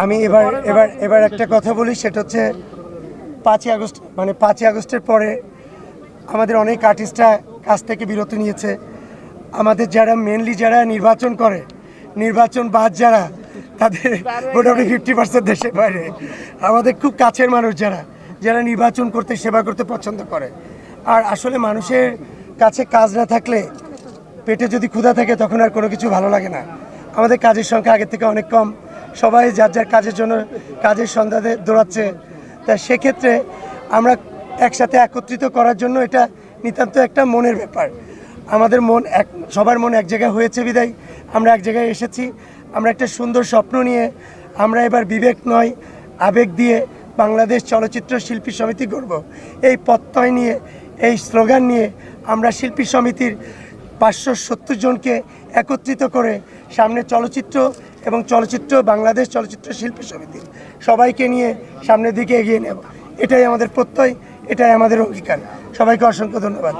আমি এবার একটা কথা বলি, সেটা হচ্ছে 5ই আগস্ট, মানে 5ই আগস্টের পরে আমাদের অনেক আর্টিস্টরা কাজ থেকে বিরতি নিয়েছে। আমাদের যারা মেনলি যারা নির্বাচন করে, নির্বাচন বাদ যারা, তাদের মোটামুটি 50% দেশের বাইরে। আমাদের খুব কাছের মানুষ যারা নির্বাচন করতে, সেবা করতে পছন্দ করে। আর আসলে মানুষের কাছে কাজ না থাকলে, পেটে যদি ক্ষুধা থাকে, তখন আর কোনো কিছু ভালো লাগে না। আমাদের কাজের সংখ্যা আগের থেকে অনেক কম, সবাই যার যার কাজের জন্য কাজের সন্ধানে দৌড়াচ্ছে। তা সেক্ষেত্রে আমরা একসাথে একত্রিত করার জন্য এটা নিতান্ত একটা মনের ব্যাপার। আমাদের মন সবার মন এক জায়গায় হয়েছে বিদায় আমরা এক জায়গায় এসেছি। আমরা একটা সুন্দর স্বপ্ন নিয়ে আমরা এবার বিবেক নয় আবেগ দিয়ে বাংলাদেশ চলচ্চিত্র শিল্পী সমিতি গড়ব। এই প্রত্যয় নিয়ে, এই স্লোগান নিয়ে আমরা শিল্পী সমিতির 570 জনকে একত্রিত করে সামনে চলচ্চিত্র এবং বাংলাদেশ চলচ্চিত্র শিল্পী সমিতি সবাইকে নিয়ে সামনের দিকে এগিয়ে নেব। এটাই আমাদের প্রত্যয়, এটাই আমাদের অঙ্গীকার। সবাইকে অসংখ্য ধন্যবাদ।